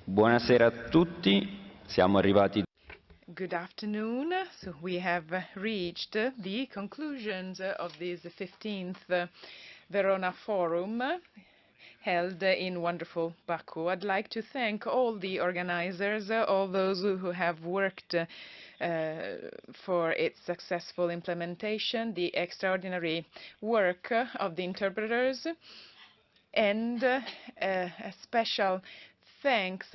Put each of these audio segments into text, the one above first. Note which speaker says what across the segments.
Speaker 1: Buonasera a tutti, siamo arrivati.
Speaker 2: Good afternoon. So we have reached the conclusions of this 15th Verona Forum held in wonderful Baku. I'd like to thank all the organizers, all those who have worked for its successful implementation, the extraordinary work of the interpreters, and a special thanks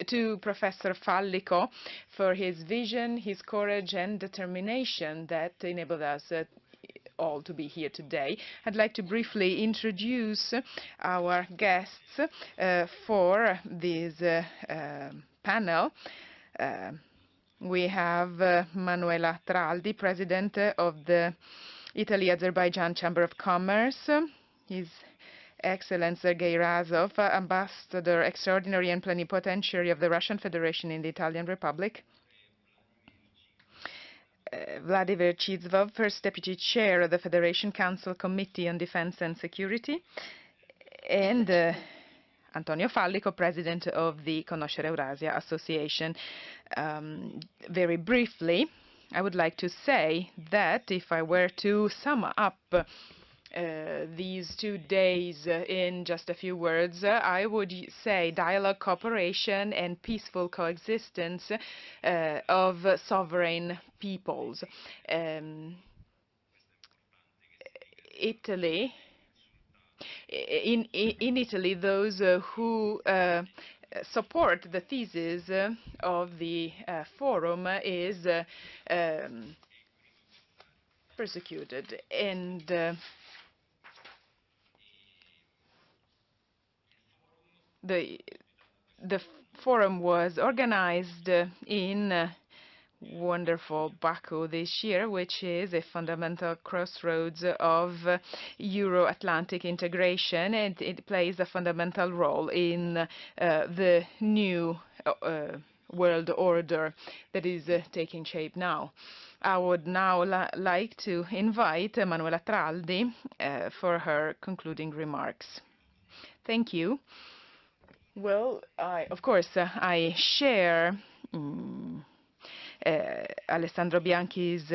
Speaker 2: to Professor Fallico for his vision, his courage and determination that enabled us all to be here today. I'd like to briefly introduce our guests for this panel. We have Manuela Traldi, President of the Italy-Azerbaijan Chamber of Commerce. His Excellency Sergei Razov, Ambassador Extraordinary and Plenipotentiary of the Russian Federation in the Italian Republic. Vladimir Chizvov, First Deputy Chair of the Federation Council Committee on Defense and Security. And Antonio Fallico, President of the Conoscere Eurasia Association. Very briefly, I would like to say that if I were to sum up these 2 days in just a few words, I would say dialogue, cooperation, and peaceful coexistence of sovereign peoples. Italy, in Italy, those who support the thesis of the forum is persecuted, and the forum was organized in wonderful Baku this year, which is a fundamental crossroads of Euro-Atlantic integration, and it plays a fundamental role in the new world order that is taking shape now. I would now like to invite Manuela Traldi for her concluding remarks. Thank you. Well, of course, I share Alessandro Bianchi's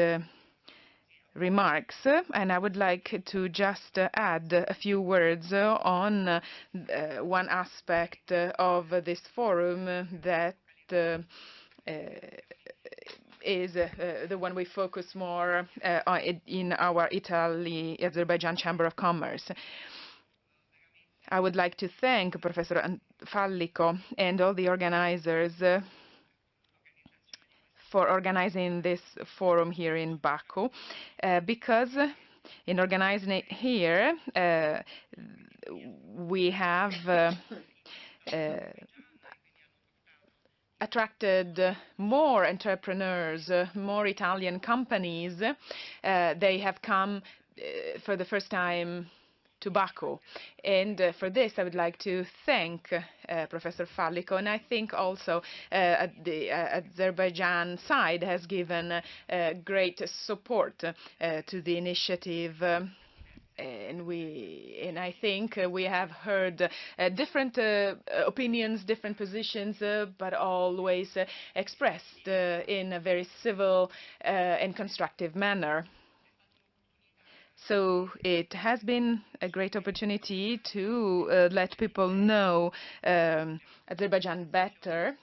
Speaker 2: remarks, and I would like to just add a few words on one aspect of this forum that is the one we focus more in our Italy-Azerbaijan Chamber of Commerce. I would like to thank Professor Fallico and all the organizers for organizing this forum here in Baku, because in organizing it here, we have attracted more entrepreneurs, more Italian companies. They have come for the first time to Baku. And for this, I would like to thank Professor Fallico, and I think also the Azerbaijan side has given great support to the initiative. And I think we have heard different opinions, different positions, but always expressed in a very civil and constructive manner. So it has been a great opportunity to let people know Azerbaijan better.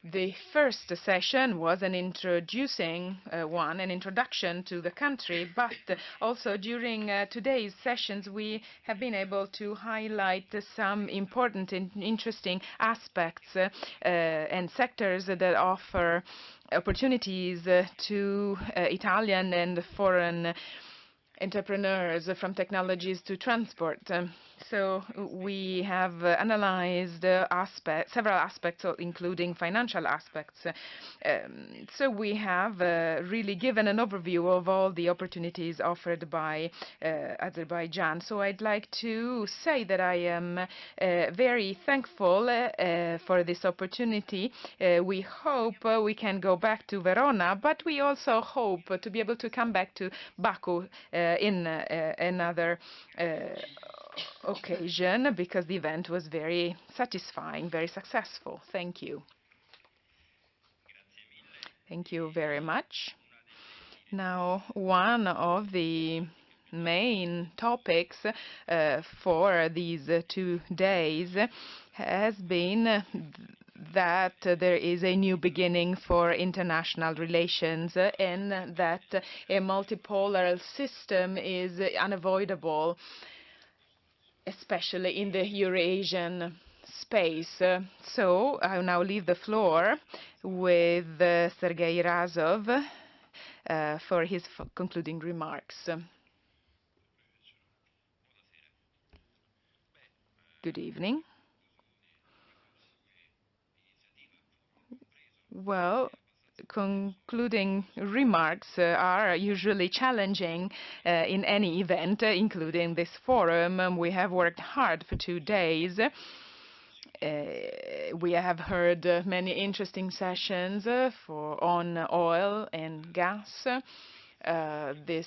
Speaker 2: The first session was an introducing an introduction to the country, but also during today's sessions we have been able to highlight some important and interesting aspects and sectors that offer opportunities to Italian and foreign entrepreneurs, from technologies to transport. So we have analyzed several aspects, including financial aspects. So we have really given an overview of all the opportunities offered by Azerbaijan. So I'd like to say that I am very thankful for this opportunity. We hope we can go back to Verona, but we also hope to be able to come back to Baku in another occasion because the event was very satisfying, very successful. Thank you. Thank you very much. Now, one of the main topics for these 2 days has been that there is a new beginning for international relations and that a multipolar system is unavoidable, especially in the Eurasian space. So I will now leave the floor with Sergei Razov for his concluding remarks. Good evening. Well, concluding remarks are usually challenging in any event, including this forum. We have worked hard for 2 days. We have heard many interesting sessions on oil and gas. This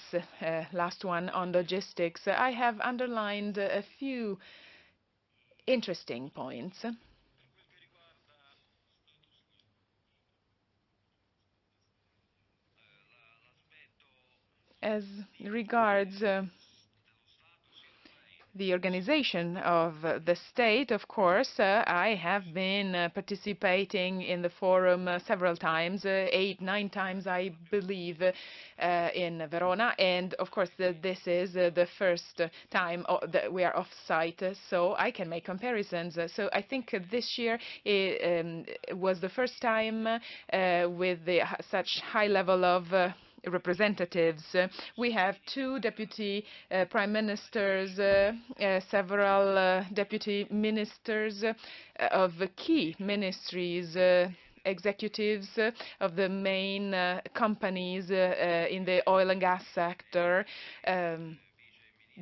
Speaker 2: last one on logistics. I have underlined a few interesting points. As regards the organization of the state, of course, I have been participating in the forum several times, 8, 9 times, I believe, in Verona. And of course, this is the first time that we are off-site, so I can make comparisons. So I think this year was the first time with such high level of representatives. We have 2 deputy prime ministers, several deputy ministers of key ministries, executives of the main companies in the oil and gas sector,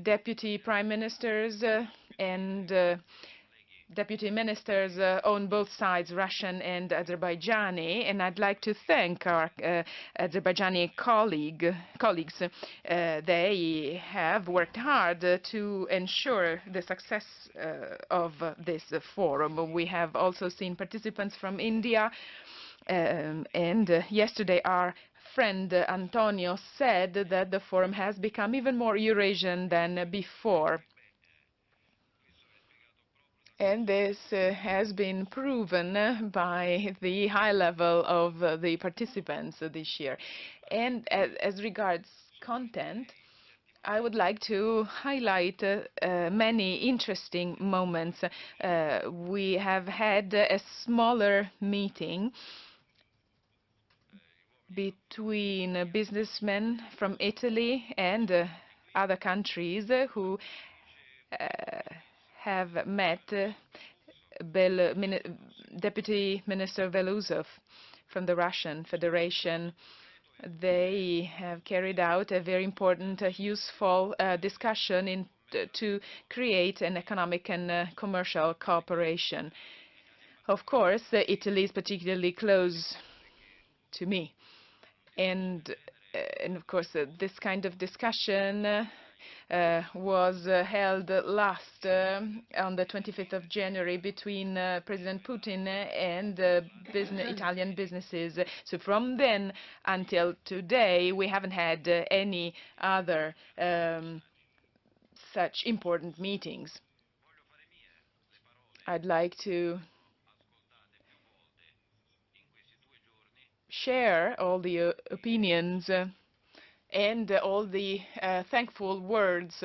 Speaker 2: deputy prime ministers and deputy ministers on both sides, Russian and Azerbaijani, and I'd like to thank our Azerbaijani colleagues. They have worked hard to ensure the success of this forum. We have also seen participants from India, and yesterday our friend Antonio said that the forum has become even more Eurasian than before. And this has been proven by the high level of the participants this year. And as regards content, I would like to highlight many interesting moments. We have had a smaller meeting between businessmen from Italy and other countries who have met Deputy Minister Belousov from the Russian Federation. They have carried out a very important, useful discussion to create an economic and commercial cooperation. Of course, Italy is particularly close to me. And of course, this kind of discussion was held last on the 25th of January between President Putin and Italian businesses. So from then until today, we haven't had any other such important meetings. I'd like to share all the opinions and all the thankful words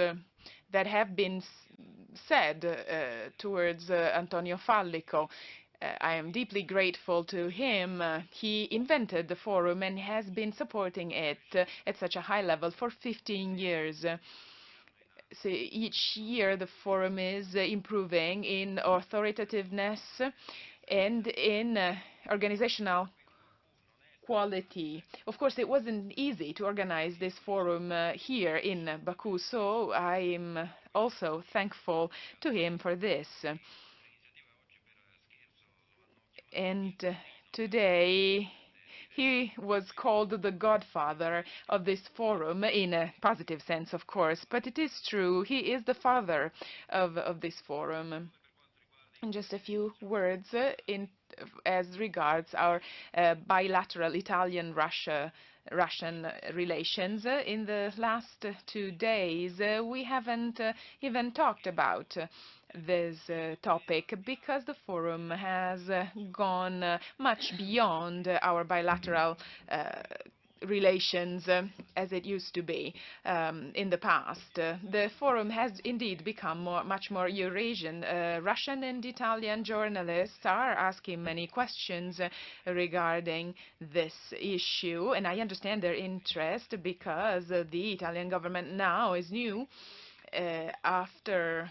Speaker 2: that have been said towards Antonio Fallico. I am deeply grateful to him. He invented the forum and has been supporting it at such a high level for 15 years. So each year the forum is improving in authoritativeness and in organizational quality. Of course, it wasn't easy to organize this forum here in Baku, so I'm also thankful to him for this. And today He was called the godfather of this forum, in a positive sense, of course, but it is true, he is the father of this forum. And just a few words as regards our bilateral Russian relations. In the last 2 days, we haven't even talked about this topic because the forum has gone much beyond our bilateral relations as it used to be in the past. The forum has indeed become much more Eurasian. Russian and Italian journalists are asking many questions regarding this issue, and I understand their interest because the Italian government now is new after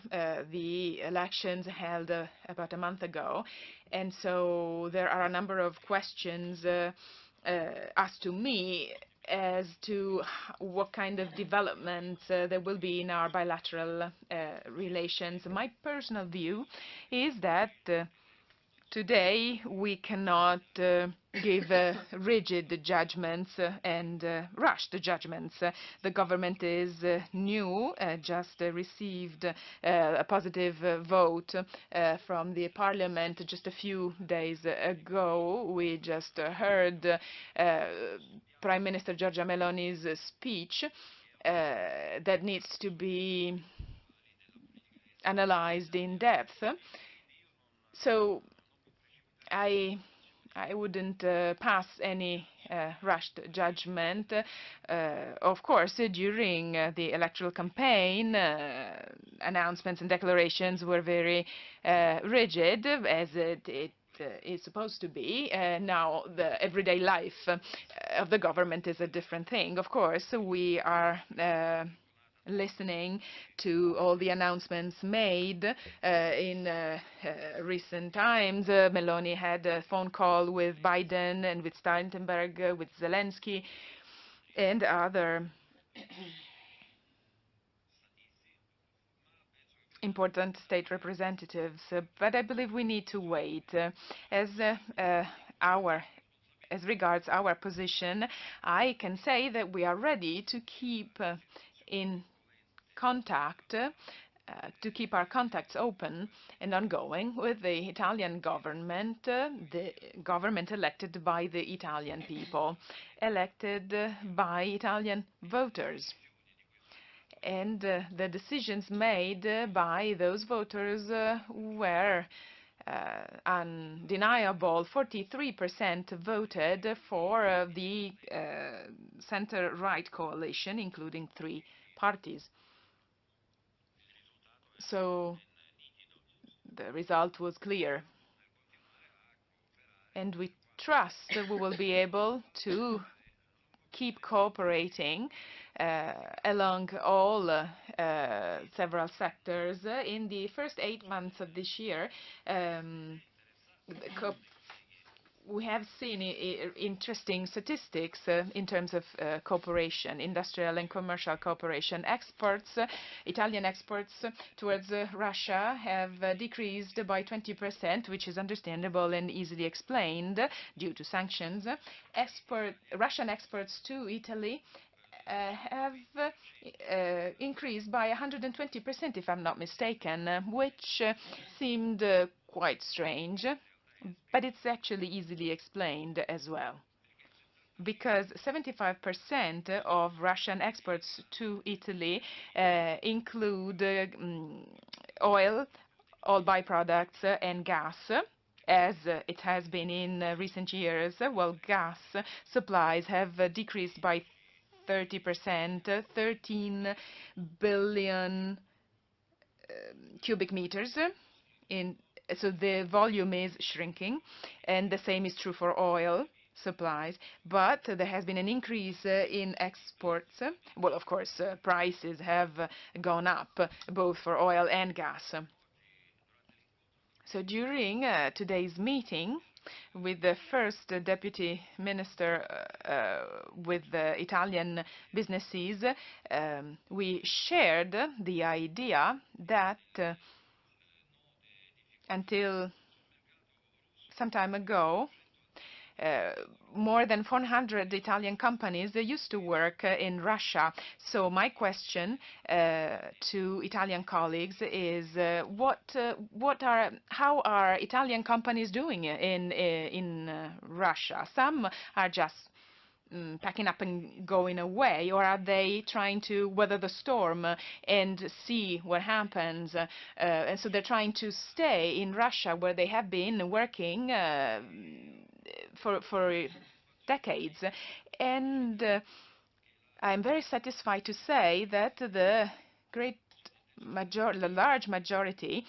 Speaker 2: the elections held about a month ago. And so there are a number of questions asked to me as to what kind of developments there will be in our bilateral relations. My personal view is that today, we cannot give rigid judgments and rushed judgments. The government is new, just received a positive vote from the parliament just a few days ago. We just heard Prime Minister Giorgia Meloni's speech that needs to be analyzed in depth. So I wouldn't pass any rushed judgment. Of course, during the electoral campaign, announcements and declarations were very rigid, as it is supposed to be. Now, the everyday life of the government is a different thing. Of course, we are listening to all the announcements made in recent times. Meloni had a phone call with Biden and with Steintenberg, with Zelensky, and other important state representatives. But I believe we need to wait. As regards our position, I can say that we are ready to keep in contact, to keep our contacts open and ongoing with the Italian government, the government elected by the Italian people, elected by Italian voters. And the decisions made by those voters were undeniable. 43% voted for the center-right coalition, including 3 parties. So the result was clear. And we trust that we will be able to keep cooperating along all several sectors. In the first 8 months of this year, we have seen interesting statistics in terms of cooperation, industrial and commercial cooperation. Exports, Italian exports towards Russia have decreased by 20%, which is understandable and easily explained due to sanctions. Russian exports to Italy have increased by 120%, if I'm not mistaken, which seemed quite strange. But it's actually easily explained as well, because 75% of Russian exports to Italy include oil, all byproducts, and gas, as it has been in recent years. Well, gas supplies have decreased by 30%, 13 billion cubic meters so the volume is shrinking, and the same is true for oil supplies. But there has been an increase in exports. Well, of course, prices have gone up, both for oil and gas. So during today's meeting with the first deputy minister with the Italian businesses, we shared the idea that until some time ago, more than 400 Italian companies used to work in Russia. So my question to Italian colleagues is, how are Italian companies doing in Russia? Some are just packing up and going away, or are they trying to weather the storm and see what happens? And so they're trying to stay in Russia, where they have been working for decades. And I'm very satisfied to say that the large majority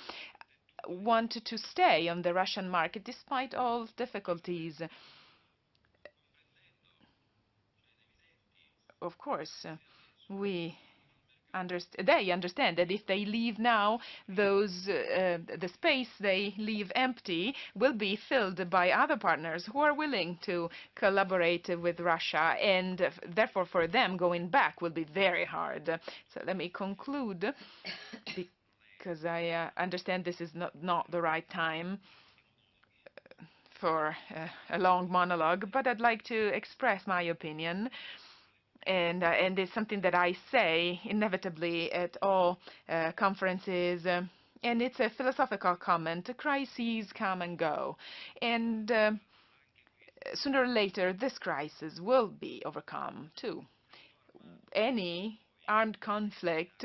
Speaker 2: want to stay on the Russian market despite all difficulties. Of course, they understand that if they leave now, the space they leave empty will be filled by other partners who are willing to collaborate with Russia, and therefore for them going back will be very hard. So let me conclude, because I understand this is not the right time for a long monologue, but I'd like to express my opinion. And it's something that I say inevitably at all conferences, and it's a philosophical comment. Crises come and go, and sooner or later this crisis will be overcome too. Any armed conflict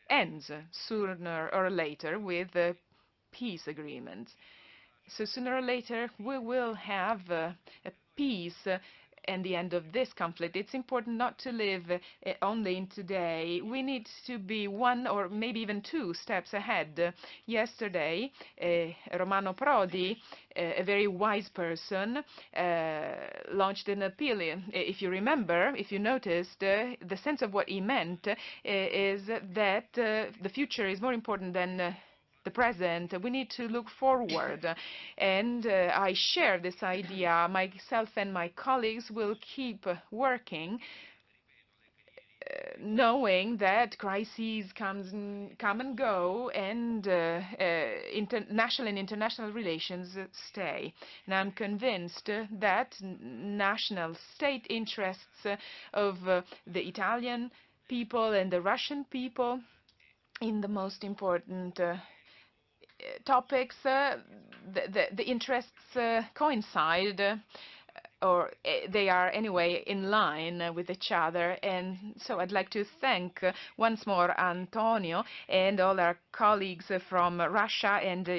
Speaker 2: ends sooner or later with peace agreements. So sooner or later we will have a peace and the end of this conflict. It's important not to live only in today. We need to be one or maybe even two steps ahead. Yesterday, Romano Prodi, a very wise person, launched an appeal. If you remember, if you noticed, the sense of what he meant is that the future is more important than the present. We need to look forward, and I share this idea. Myself and my colleagues will keep working, knowing that crises come and go, and national and international relations stay. And I'm convinced that national state interests of the Italian people and the Russian people in the most important topics, the interests coincide, or they are anyway in line with each other. And so I'd like to thank once more Antonio and all our colleagues from Russia and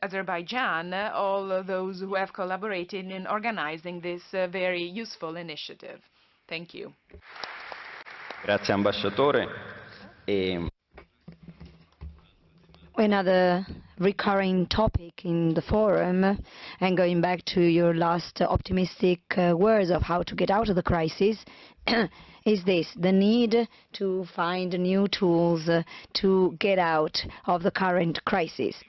Speaker 2: Azerbaijan, all those who have collaborated in organizing this very useful initiative. Thank you.
Speaker 1: Grazie, Ambasciatore.
Speaker 3: Another recurring topic in the forum, and going back to your last optimistic words of how to get out of the crisis, is this: the need to find new tools to get out of the current crisis.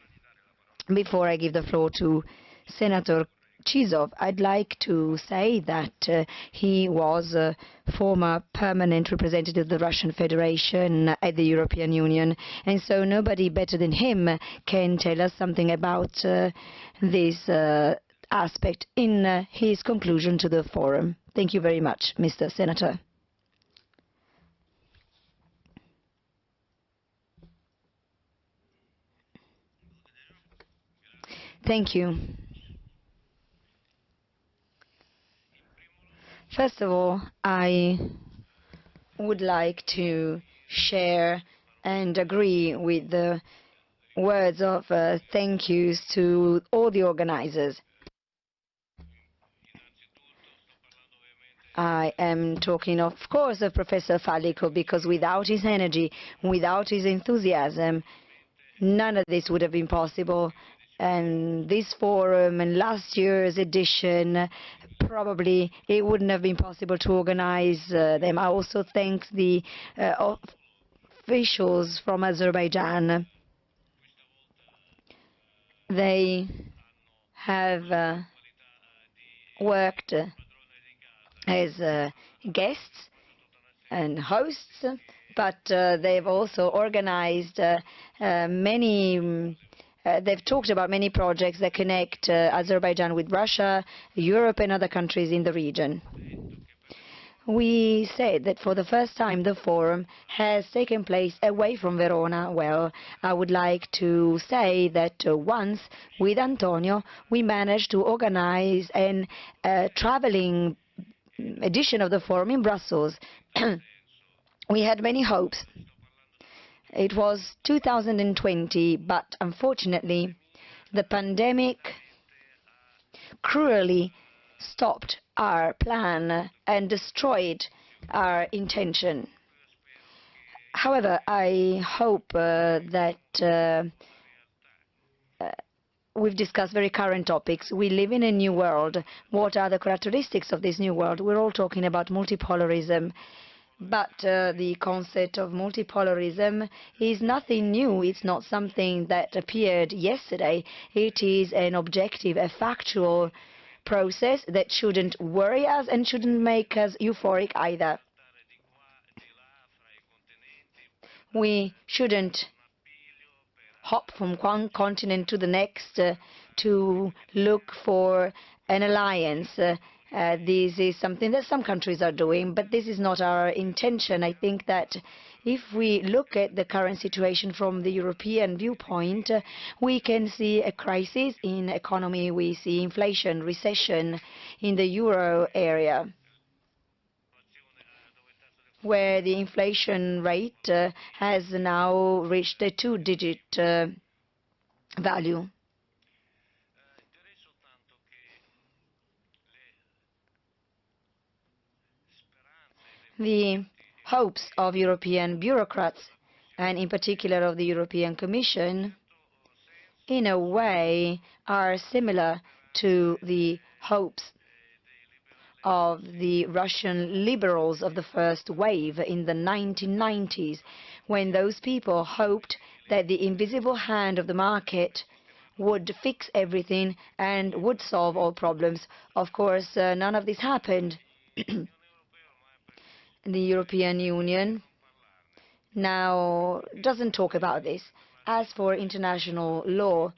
Speaker 3: Before I give the floor to Senator Chizov, I'd like to say that he was a former permanent representative of the Russian Federation at the European Union, and so nobody better than him can tell us something about this aspect in his conclusion to the forum. Thank you very much, Mr. Senator. Thank you. First of all, I would like to share and agree with the words of thank yous to all the organizers. I am talking, of course, of Professor Fallico, because without his energy, without his enthusiasm, none of this would have been possible. And this forum and last year's edition, probably it wouldn't have been possible to organize them. I also thank the officials from Azerbaijan. They have worked as guests and hosts, but they've also organized many they've talked about many projects that connect Azerbaijan with Russia, Europe and other countries in the region. We said that for the first time the forum has taken place away from Verona. Well, I would like to say that once with Antonio we managed to organize a traveling edition of the forum in Brussels. We had many hopes. It was 2020, but unfortunately the pandemic cruelly stopped our plan and destroyed our intention. However, I hope that we've discussed very current topics. We live in a new world. What are the characteristics of this new world? We're all talking about multipolarism. But the concept of multipolarism is nothing new. It's not something that appeared yesterday. It is an objective, a factual process that shouldn't worry us and shouldn't make us euphoric either. We shouldn't hop from one continent to the next to look for an alliance. This is something that some countries are doing, but this is not our intention. I think that if we look at the current situation from the European viewpoint, we can see a crisis in economy. We see inflation, recession in the euro area, where the inflation rate has now reached a two-digit value. The hopes of European bureaucrats, and in particular of the European Commission, in a way are similar to the hopes of the Russian liberals of the first wave in the 1990s, when those people hoped that the invisible hand of the market would fix everything and would solve all problems. Of course, none of this happened. The European Union now doesn't talk about this. As for international law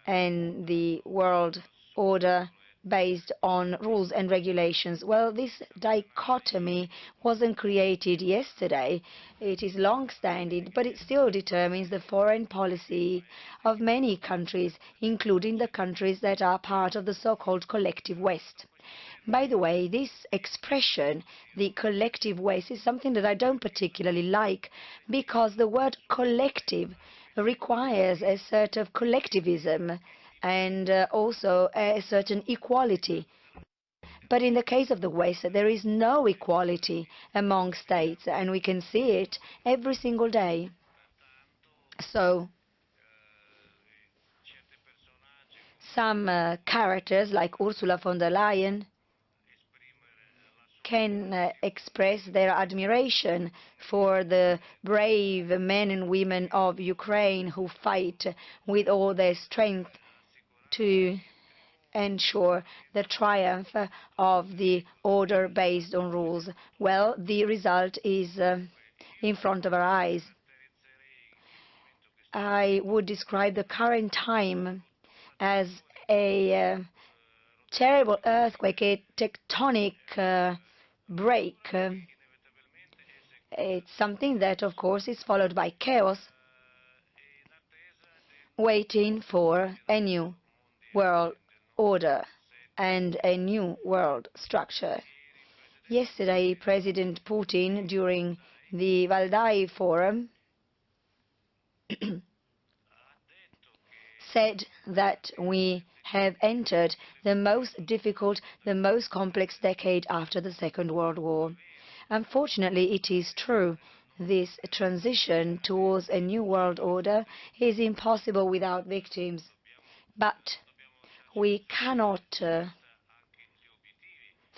Speaker 3: and the world order based on rules and regulations, well, this dichotomy wasn't created yesterday. It is long-standing, but it still determines the foreign policy of many countries, including the countries that are part of the so-called collective West. By the way, this expression, the collective West, is something that I don't particularly like, because the word collective requires a sort of collectivism and also a certain equality. But in the case of the West, there is no equality among states, and we can see it every single day. So some characters like Ursula von der Leyen can express their admiration for the brave men and women of Ukraine who fight with all their strength to ensure the triumph of the order based on rules. Well, the result is in front of our eyes. I would describe the current time as a terrible earthquake, a tectonic break. It's something that, of course, is followed by chaos, waiting for a new world order and a new world structure. Yesterday, President Putin, during the Valdai Forum, said that we have entered the most difficult, the most complex decade after the Second World War. Unfortunately, it is true. This transition towards a new world order is impossible without victims. But we cannot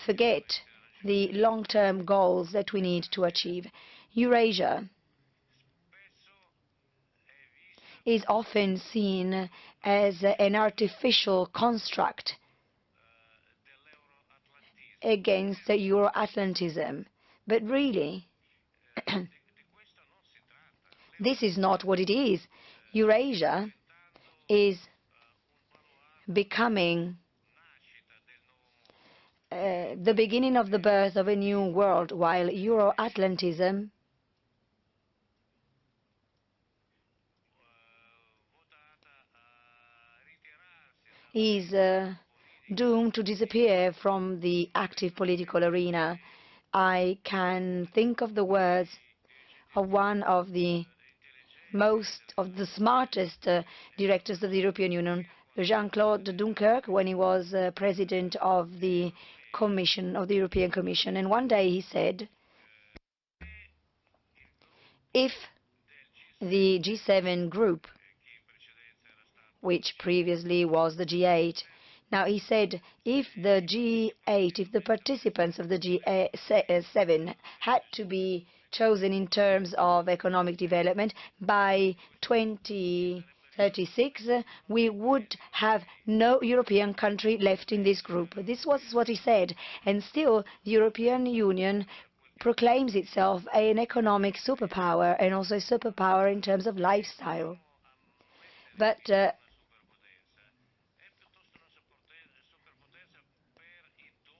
Speaker 3: forget the long-term goals that we need to achieve. Eurasia is often seen as an artificial construct against Euro-Atlantism. But really, this is not what it is. Eurasia is becoming the beginning of the birth of a new world, while Euro-Atlantism is doomed to disappear from the active political arena. I can think of the words of one of the smartest directors of the European Union, Jean-Claude Juncker, when he was president of the European Commission. And one day he said, if the G7 group, which previously was the G8, now he said, if the G8, if the participants of the G7 had to be chosen in terms of economic development by 2036, we would have no European country left in this group. This was what he said, and still the European Union proclaims itself an economic superpower and also a superpower in terms of lifestyle. But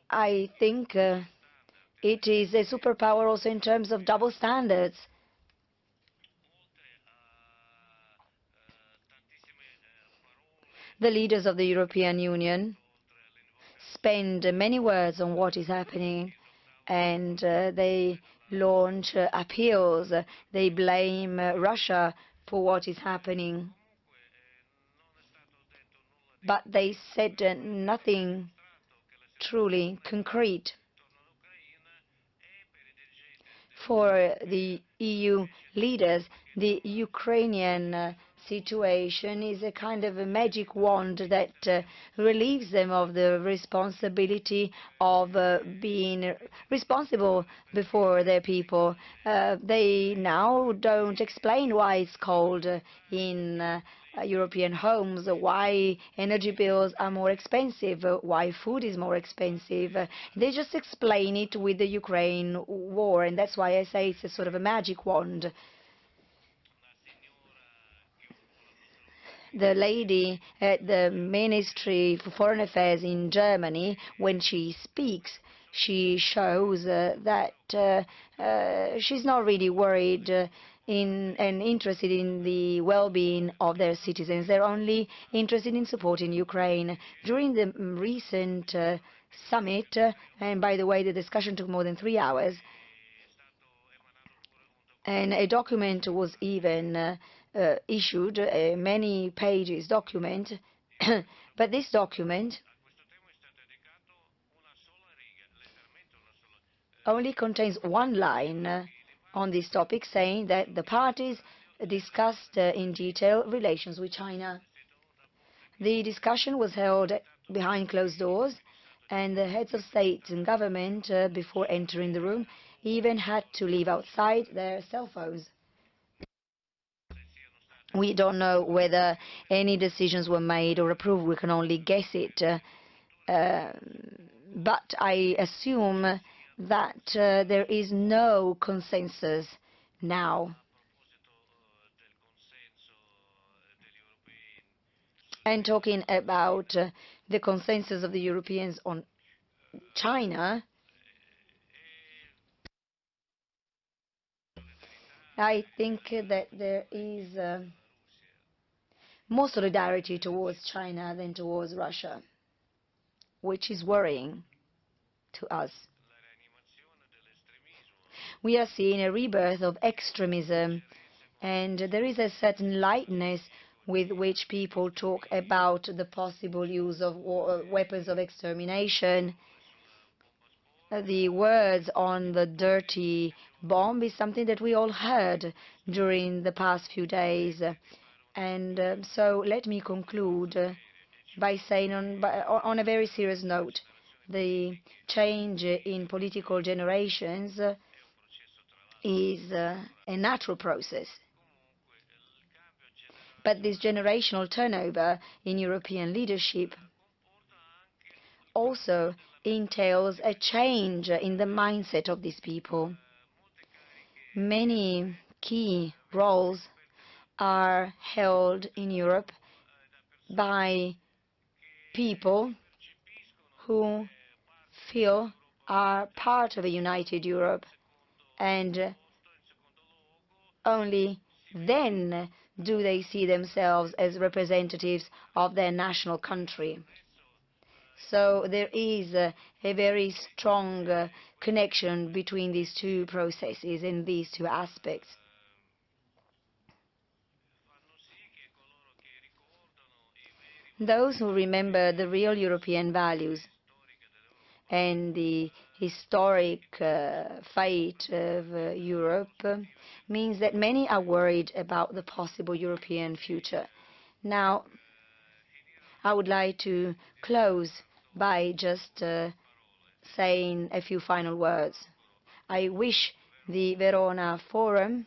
Speaker 3: I think it is a superpower also in terms of double standards. The leaders of the European Union spend many words on what is happening, and they launch appeals. They blame Russia for what is happening. But they said nothing truly concrete. For the EU leaders, the Ukrainian situation is a kind of a magic wand that relieves them of the responsibility of being responsible before their people. They now don't explain why it's cold in European homes, why energy bills are more expensive, why food is more expensive. They just explain it with the Ukraine war, and that's why I say it's a sort of a magic wand. The lady at the Ministry for Foreign Affairs in Germany, when she speaks, she shows that she's not really worried and interested in the well-being of their citizens. They're only interested in supporting Ukraine. During the recent summit, and by the way, the discussion took more than 3 hours, and a document was even issued, a many pages document, but this document only contains one line on this topic, saying that the parties discussed in detail relations with China. The discussion was held behind closed doors, and the heads of state and government, before entering the room, even had to leave outside their cell phones. We don't know whether any decisions were made or approved. We can only guess it. But I assume that there is no consensus now. And talking about the consensus of the Europeans on China, I think that there is more solidarity towards China than towards Russia, which is worrying to us. We are seeing a rebirth of extremism, and there is a certain lightness with which people talk about the possible use of weapons of extermination. The words on the dirty bomb is something that we all heard during the past few days. And so let me conclude by saying on a very serious note, the change in political generations is a natural process. But this generational turnover in European leadership also entails a change in the mindset of these people. Many key roles are held in Europe by people who feel are part of a united Europe, and only then do they see themselves as representatives of their national country. So there is a very strong connection between these two processes and these two aspects. Those who remember the real European values and the historic fate of Europe means that many are worried about the possible European future. Now, I would like to close by just saying a few final words. I wish the Verona Forum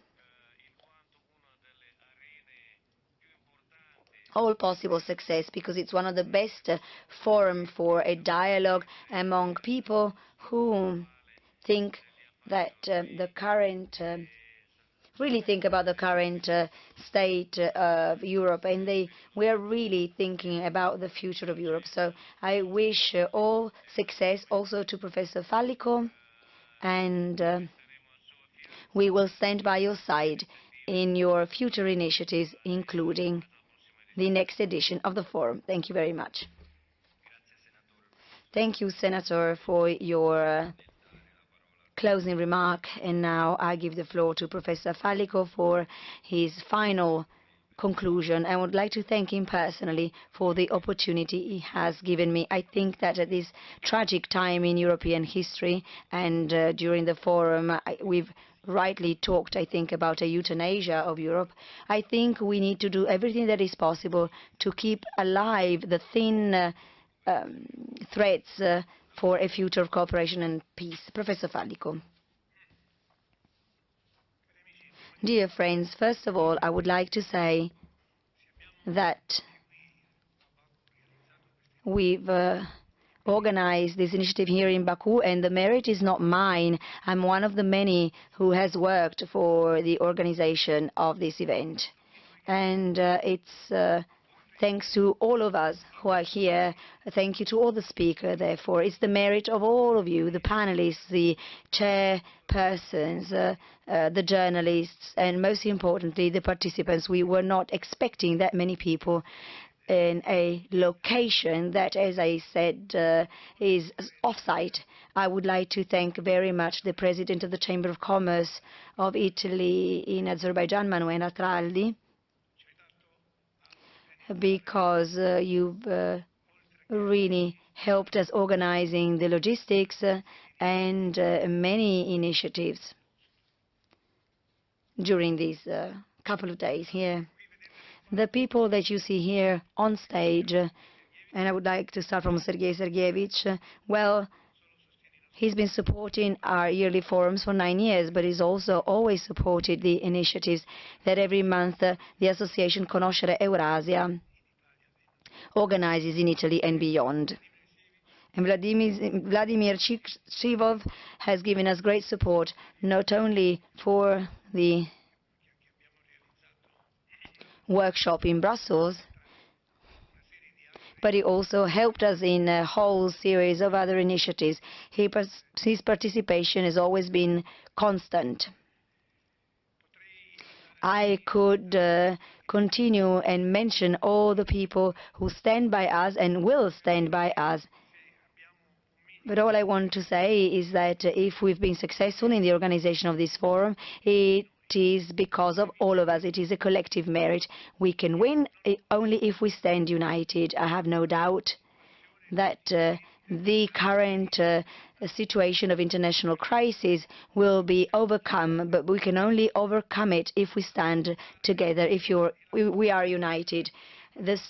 Speaker 3: all possible success, because it's one of the best forum for a dialogue among people who think that really think about the current state of Europe, and we are really thinking about the future of Europe. So I wish all success also to Professor Fallico, and we will stand by your side in your future initiatives, including the next edition of the forum. Thank you very much. Thank you, Senator, for your closing remark. And now I give the floor to Professor Fallico for his final conclusion. I would like to thank him personally for the opportunity he has given me. I think that at this tragic time in European history and during the forum, we've rightly talked, I think, about a euthanasia of Europe. I think we need to do everything that is possible to keep alive the thin threads for a future of cooperation and peace. Professor Fallico. Dear friends, first of all, I would like to say that we've organized this initiative here in Baku, and the merit is not mine. I'm one of the many who has worked for the organization of this event. And it's thanks to all of us who are here. Thank you to all the speakers, therefore. It's the merit of all of you, the panelists, the chairpersons, the journalists, and most importantly, the participants. We were not expecting that many people in a location that, as I said, is off-site. I would like to thank very much the President of the Chamber of Commerce of Italy in Azerbaijan, Manuela Tralli, because you've really helped us organizing the logistics and many initiatives during these couple of days here. The people that you see here on stage, and I would like to start from Sergei Sergeyevich, well, he's been supporting our yearly forums for 9 years, but he's also always supported the initiatives that every month the association Conoscere Eurasia organizes in Italy and beyond. And Vladimir Chivov has given us great support, not only for the workshop in Brussels, but he also helped us in a whole series of other initiatives. His participation has always been constant. I could continue and mention all the people who stand by us and will stand by us. But all I want to say is that if we've been successful in the organization of this forum, it is because of all of us. It is a collective merit. We can win only if we stand united. I have no doubt that the current situation of international crisis will be overcome, but we can only overcome it if we stand together, if we are united. The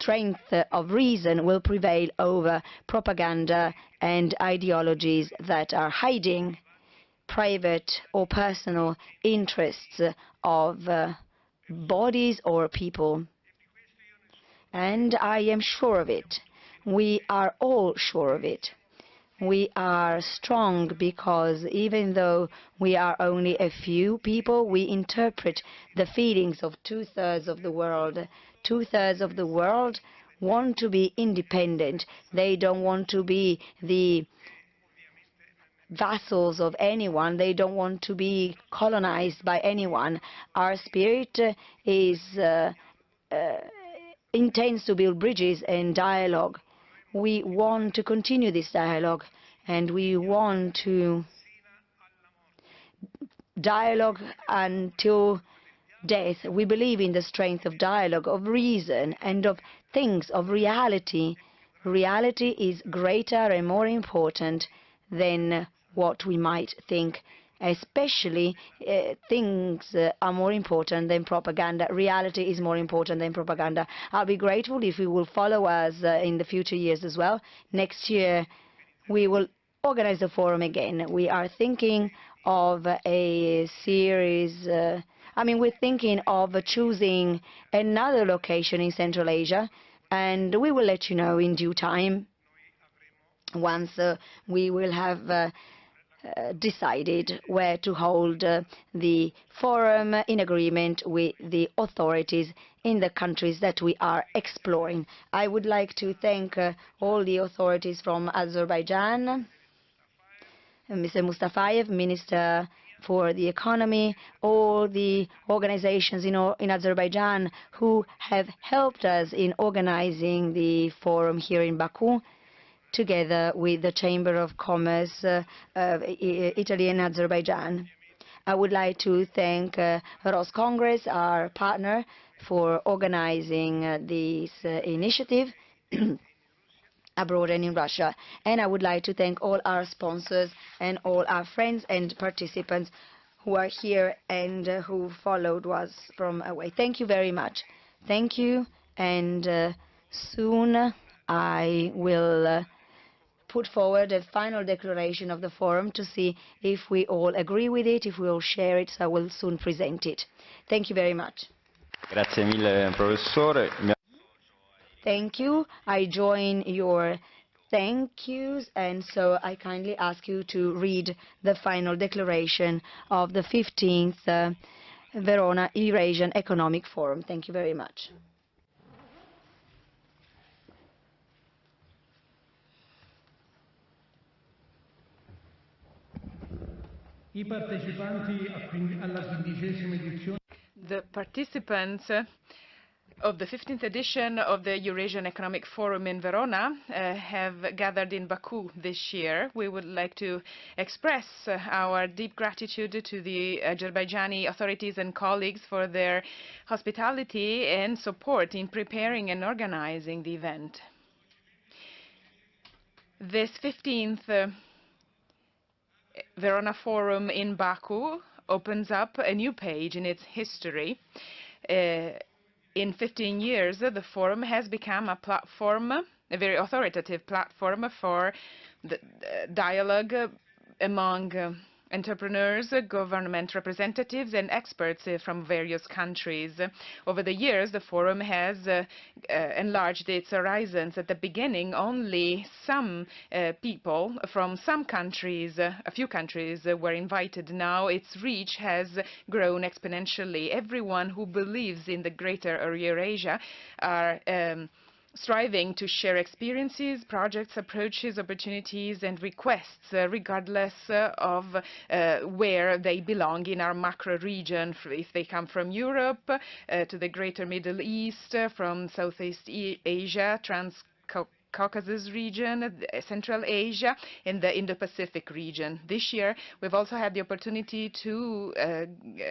Speaker 3: strength of reason will prevail over propaganda and ideologies that are hiding private or personal interests of bodies or people. And I am sure of it. We are all sure of it. We are strong because even though we are only a few people, we interpret the feelings of 2/3 of the world. 2/3 of the world want to be independent. They don't want to be the vassals of anyone. They don't want to be colonized by anyone. Our spirit intends to build bridges and dialogue. We want to continue this dialogue, and we want to dialogue until death. We believe in the strength of dialogue, of reason, and of things, of reality. Reality is greater and more important than what we might think. Especially things are more important than propaganda. Reality is more important than propaganda. I'll be grateful if you will follow us in the future years as well. Next year we will organize the forum again. We are thinking of a series, we're thinking of choosing another location in Central Asia, and we will let you know in due time once we will have decided where to hold the forum in agreement with the authorities in the countries that we are exploring. I would like to thank all the authorities from Azerbaijan, Mr. Mustafayev, Minister for the Economy, all the organizations in Azerbaijan who have helped us in organizing the forum here in Baku, together with the Chamber of Commerce of Italy and Azerbaijan. I would like to thank Congress, our partner, for organizing this initiative abroad and in Russia. And I would like to thank all our sponsors and all our friends and participants who are here and who followed us from away. Thank you very much. Thank you, and soon I will put forward a final declaration of the forum to see if we all agree with it, if we all share it, so I will soon present it. Thank you very much.
Speaker 1: Grazie mille, Professore.
Speaker 3: Thank you. I join your thank yous, and so I kindly ask you to read the final declaration of the 15th Verona Eurasian Economic Forum. Thank you very much.
Speaker 2: The participants of the 15th edition of the Eurasian Economic Forum in Verona have gathered in Baku this year. We would like to express our deep gratitude to the Azerbaijani authorities and colleagues for their hospitality and support in preparing and organizing the event. This 15th Verona Forum in Baku opens up a new page in its history. In 15 years, the forum has become a platform, a very authoritative platform for the dialogue among entrepreneurs, government representatives, and experts from various countries. Over the years, the forum has enlarged its horizons. At the beginning, only some people from some countries, a few countries, were invited. Now its reach has grown exponentially. Everyone who believes in the greater Eurasia are striving to share experiences, projects, approaches, opportunities, and requests, regardless of where they belong in our macro region, if they come from Europe to the greater Middle East, from Southeast Asia, Caucasus region, Central Asia, and the Indo-Pacific region. This year, we've also had the opportunity to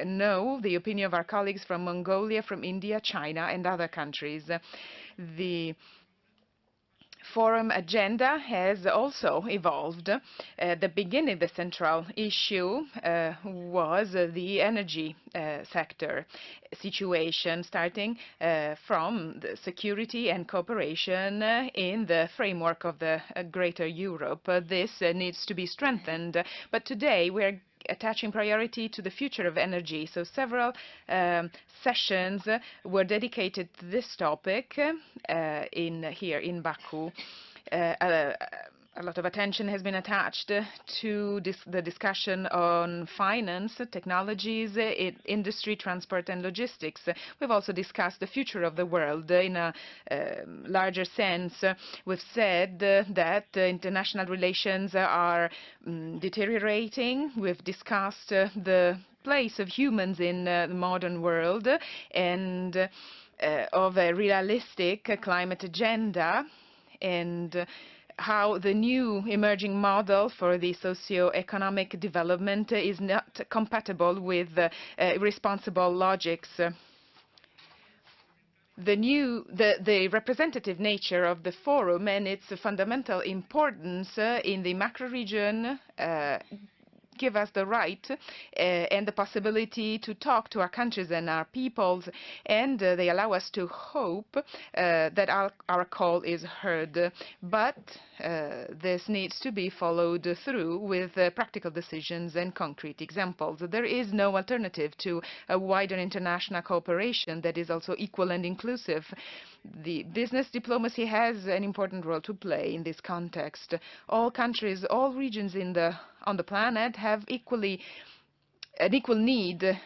Speaker 2: know the opinion of our colleagues from Mongolia, from India, China, and other countries. The forum agenda has also evolved. At the beginning, the central issue was the energy sector situation, starting from the security and cooperation in the framework of the Greater Europe. This needs to be strengthened, but today we're attaching priority to the future of energy. So several sessions were dedicated to this topic here in Baku. A lot of attention has been attached to the discussion on finance, technologies, industry, transport and logistics. We've also discussed the future of the world in a larger sense. We've said that international relations are deteriorating. We've discussed the place of humans in the modern world and of a realistic climate agenda, and how the new emerging model for the socio-economic development is not compatible with responsible logics. The representative nature of the forum and its fundamental importance in the macro region give us the right and the possibility to talk to our countries and our peoples, and they allow us to hope that our call is heard. But this needs to be followed through with practical decisions and concrete examples. There is no alternative to a wider international cooperation that is also equal and inclusive. The business diplomacy has an important role to play in this context. All countries, all regions on the planet have an equal need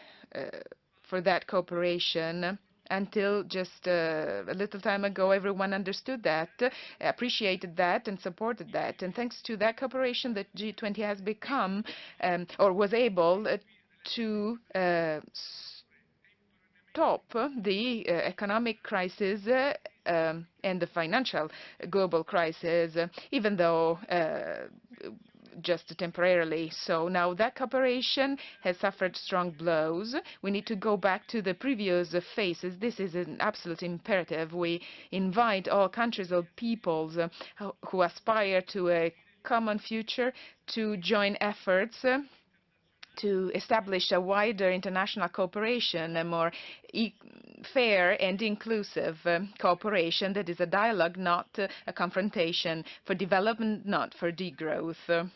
Speaker 2: for that cooperation. Until just a little time ago, everyone understood that, appreciated that, and supported that. And thanks to that cooperation, the G20 has become, or was able to stop the economic crisis and the financial global crisis, even though just temporarily. So now that cooperation has suffered strong blows. We need to go back to the previous phases. This is an absolute imperative. We invite all countries, all peoples who aspire to a common future to join efforts to establish a wider international cooperation, a more fair and inclusive cooperation that is a dialogue, not a confrontation, for development, not for degrowth.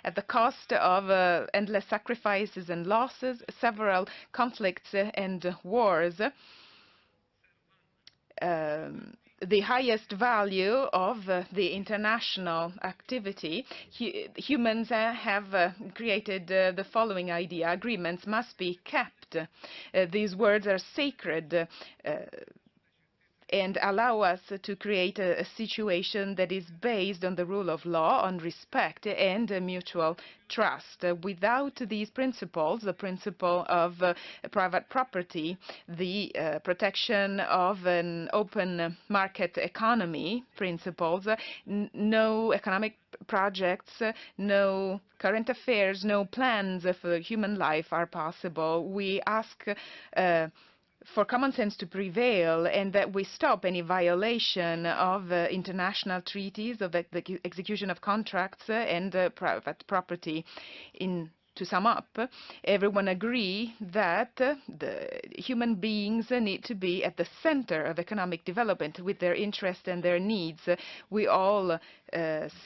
Speaker 2: At the cost of endless sacrifices and losses, several conflicts and wars, the highest value of the international activity, humans have created the following idea: agreements must be kept. These words are sacred and allow us to create a situation that is based on the rule of law, on respect and mutual trust. Without these principles, the principle of private property, the protection of an open market economy principles, no economic projects, no current affairs, no plans for human life are possible. We ask for common sense to prevail, and that we stop any violation of international treaties, of the execution of contracts and private property. To sum up, everyone agree that the human beings need to be at the center of economic development with their interests and their needs. We all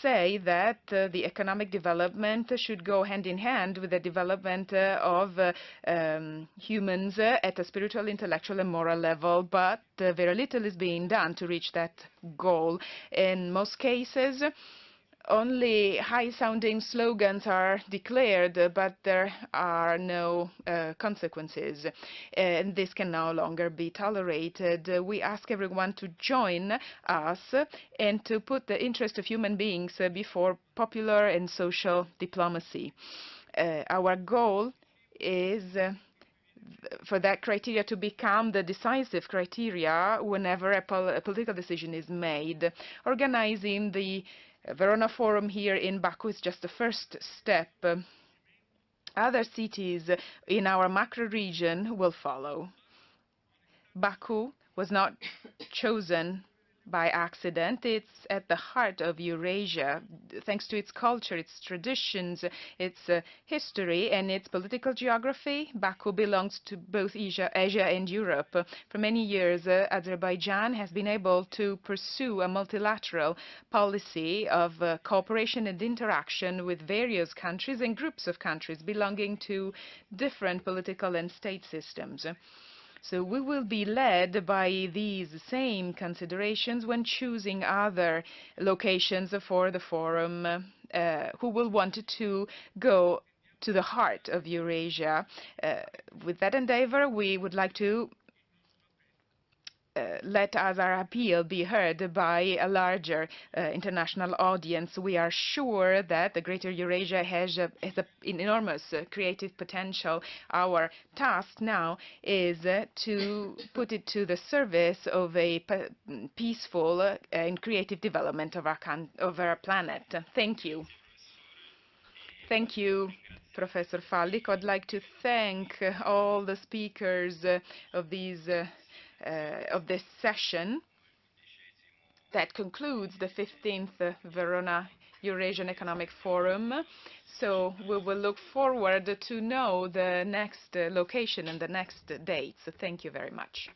Speaker 2: say that the economic development should go hand in hand with the development of humans at a spiritual, intellectual and moral level, but very little is being done to reach that goal. In most cases, only high-sounding slogans are declared, but there are no consequences, and this can no longer be tolerated. We ask everyone to join us and to put the interest of human beings before popular and social diplomacy. Our goal is for that criteria to become the decisive criteria whenever a political decision is made. Organizing the Verona Forum here in Baku is just the first step. Other cities in our macro region will follow. Baku was not chosen by accident. It's at the heart of Eurasia, thanks to its culture, its traditions, its history, and its political geography. Baku belongs to both Asia and Europe. For many years, Azerbaijan has been able to pursue a multilateral policy of cooperation and interaction with various countries and groups of countries belonging to different political and state systems. So we will be led by these same considerations when choosing other locations for the forum, who will want to go to the heart of Eurasia. With that endeavor, we would like to let our appeal be heard by a larger international audience. We are sure that the Greater Eurasia has an enormous creative potential. Our task now is to put it to the service of a peaceful and creative development of our planet. Thank you. Thank you, Professor Fallik. I'd like to thank all the speakers of this session that concludes the 15th Verona Eurasian Economic Forum. So we will look forward to know the next location and the next date. So thank you very much.